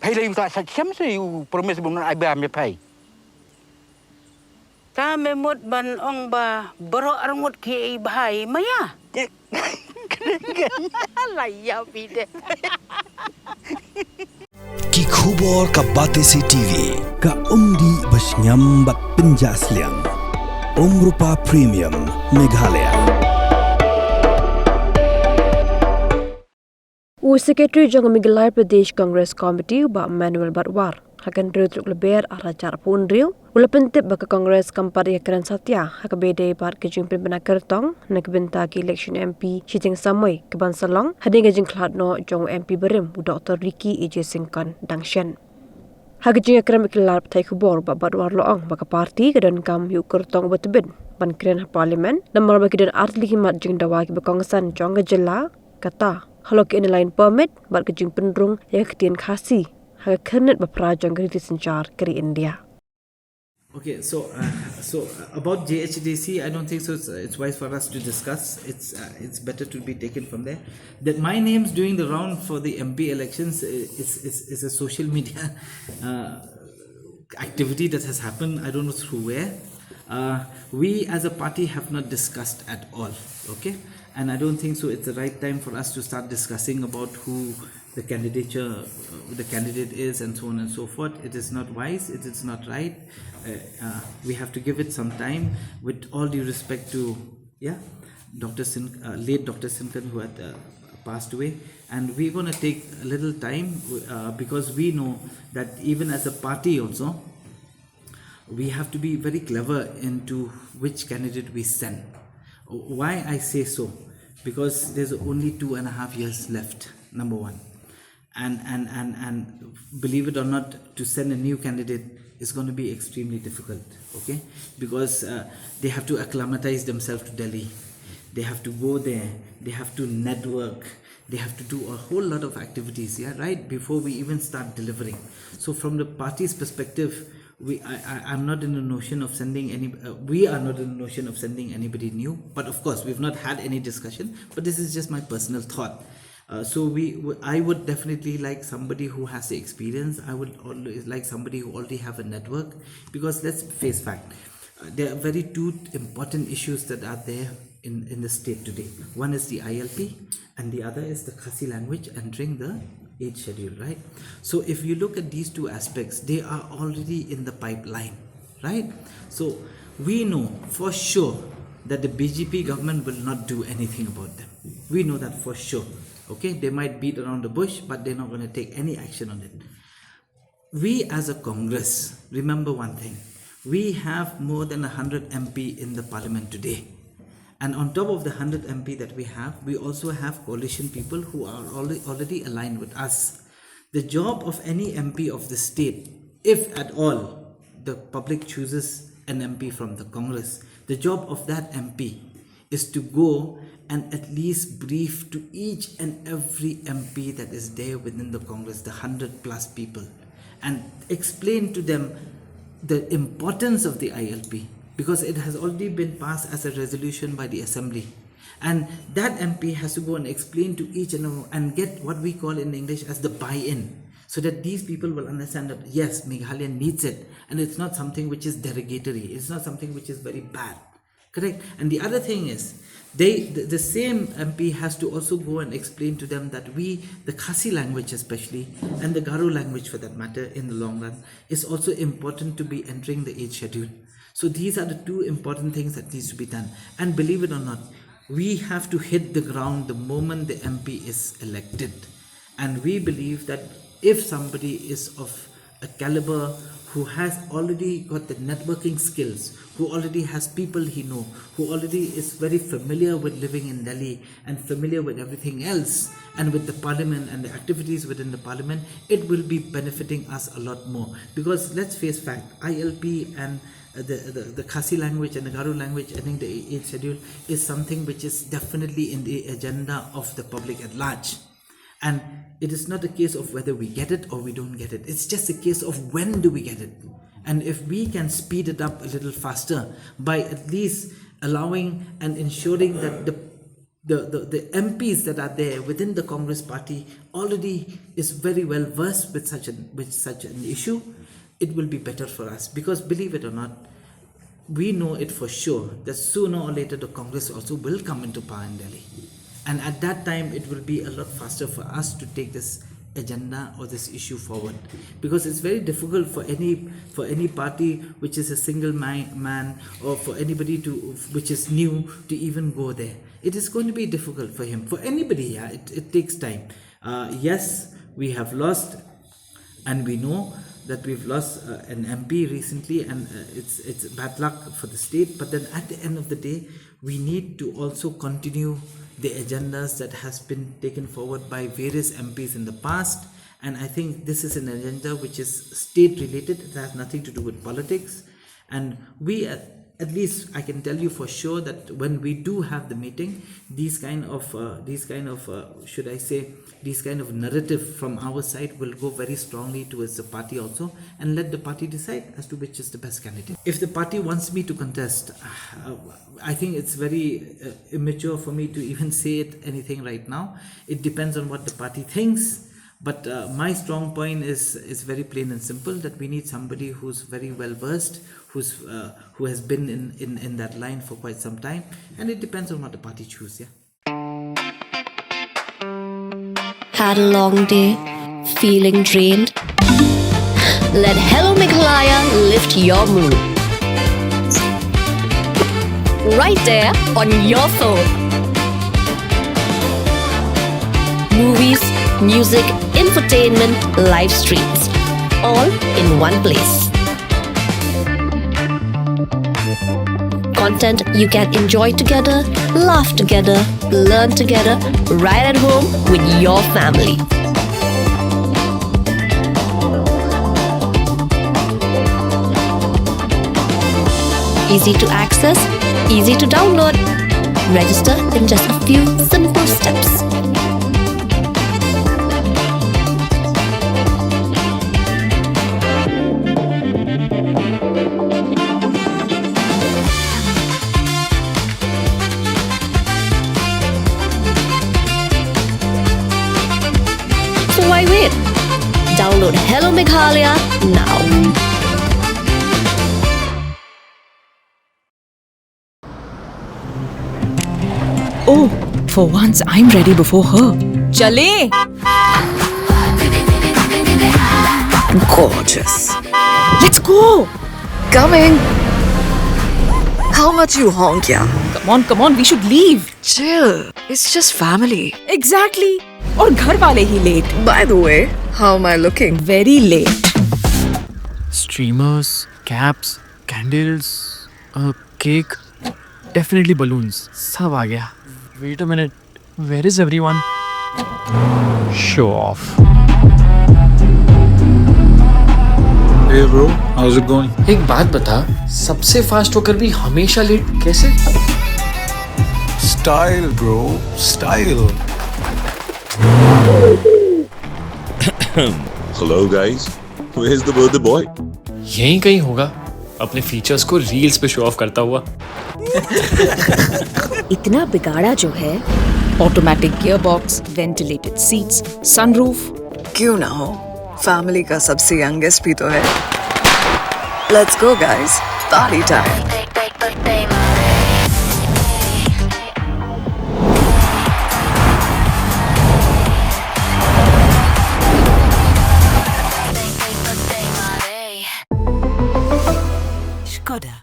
Pay you got such some say you promise I bear me pay. Ta me mot ban ong ba baro arngot ki bahai maya. Laya pide. Ki khubor ka Batesi TV ka umdi bas nyambat penjaslian. Rupa Premium Meghalaya. Secretary Jang Meghalaya Pradesh Congress Committee ba Manuel Barwar hakan retruk leber arajar pun riu ulapentip baka Congress kampar Ïakren Satya hakabede par kejing pimpina Kyrtong nak benta ki election MP Shiteng Samoi ke Bansalong hading kejing khladno jong MP berim Dr. Ricky AJ Singkon Dangshen hakajing Ïakren Meghalaya Thai khubor ba Barwar loong baka parti kedan kam yu Kyrtong betebin ban kren parlimen namar baki dan artli himat jing dawa ki bakongsan jong jela kata Halo ke inline permit bar kejing pendrung ya ketien khasi ha kernet baprajang kri sanchar kri India. Okay, so about JHDC, I don't think so. It's wise for us to discuss. It's better to be taken from there. That my name's doing the round for the MP elections is a social media activity that has happened. I don't know through where. We as a party have not discussed at all. Okay. And I don't think so it's the right time for us to start discussing about who the candidate is and so on and so forth. It is not wise, it is not right. We have to give it some time, with all due respect to late Dr. Sinkan, who had passed away. And we're going to take a little time because we know that even as a party also, we have to be very clever into which candidate we send. Why I say so? Because there's only 2.5 years left, number one. And believe it or not, to send a new candidate is going to be extremely difficult, okay? Because they have to acclimatize themselves to Delhi. They have to go there, they have to network, they have to do a whole lot of activities, right? Before we even start delivering. So from the party's perspective, I'm not in the notion of sending we are not in the notion of sending anybody new, but of course we've not had any discussion, but this is just my personal thought. I would definitely like somebody who has the experience. I would always like somebody who already have a network, because let's face fact, there are very two important issues that are there in the state today. One is the ILP and the other is the Khasi language entering the 8th schedule, right? So if you look at these two aspects, they are already in the pipeline, right? So we know for sure that the BJP government will not do anything about them. We know that for sure, okay? They might beat around the bush, but they're not going to take any action on it. We as a Congress, remember one thing, we have more than 100 MP in the parliament today. And on top of the 100 MP that we have, we also have coalition people who are already aligned with us. The job of any MP of the state, if at all the public chooses an MP from the Congress, the job of that MP is to go and at least brief to each and every MP that is there within the Congress, the 100 plus people, and explain to them the importance of the ILP, because it has already been passed as a resolution by the Assembly. And that MP has to go and explain to each and get what we call in English as the buy-in, so that these people will understand that yes, Meghalaya needs it, and it's not something which is derogatory, it's not something which is very bad, correct? And the other thing is, the same MP has to also go and explain to them that the Khasi language especially, and the Garo language for that matter in the long run, is also important to be entering the 8th schedule. So these are the two important things that needs to be done. And believe it or not, we have to hit the ground the moment the MP is elected. And we believe that if somebody is of a caliber who has already got the networking skills, who already has people he knows, who already is very familiar with living in Delhi and familiar with everything else, and with the parliament and the activities within the parliament, it will be benefiting us a lot more. Because let's face fact, ILP and the Khasi language and the Garo language, I think the 8th schedule is something which is definitely in the agenda of the public at large. And it is not a case of whether we get it or we don't get it. It's just a case of when do we get it. And if we can speed it up a little faster by at least allowing and ensuring that the the MPs that are there within the Congress party already is very well versed with such an issue, it will be better for us. Because believe it or not, we know it for sure that sooner or later the Congress also will come into power in Delhi. And at that time, it will be a lot faster for us to take this agenda or this issue forward, because it's very difficult for any party which is a single man, or for anybody which is new to even go there. It is going to be difficult for him, for anybody. Yeah, it takes time. Yes, we have lost, and we know that we've lost an MP recently, and it's bad luck for the state. But then at the end of the day, we need to also continue the agendas that has been taken forward by various MPs in the past. And I think this is an agenda which is state related. It has nothing to do with politics. And we, at least I can tell you for sure, that when we do have the meeting, these kind of narrative from our side will go very strongly towards the party also, and let the party decide as to which is the best candidate. If the party wants me to contest, I think it's very immature for me to even say anything right now. It depends on what the party thinks. But my strong point is very plain and simple, that we need somebody who's very well versed, who has been in that line for quite some time, and it depends on what the party chooses. Yeah. Had a long day, feeling drained? Let Hello Meghalaya lift your mood. Right there on your phone. Movies, music, infotainment, live streams, all in one place. Content you can enjoy together, laugh together, learn together, right at home with your family. Easy to access, easy to download. Register in just a few simple steps. So why wait? Download Hello Meghalaya now. Oh, for once I'm ready before her. Chale! Gorgeous. Let's go! Coming. How much you honk, yeah? Come on, we should leave. Chill. It's just family. Exactly. और घर वाले ही late. By the way, how am I looking? Very late. Streamers, caps, candles, a cake, definitely balloons. सब आ गया. Wait a minute. Where is everyone? Show off. Hey bro, how's it going? एक बात बता, सबसे fast होकर भी हमेशा late कैसे? Style bro, style. Hello guys, where's the birthday boy? यहीं कहीं होगा, अपने फीचर्स को रील्स पे शो ऑफ करता हुआ. इतना बिगाड़ा जो है. Automatic gearbox, ventilated seats, sunroof. क्यों ना हो? Family का सबसे youngest भी तो है. Let's go guys, party time. Skoda.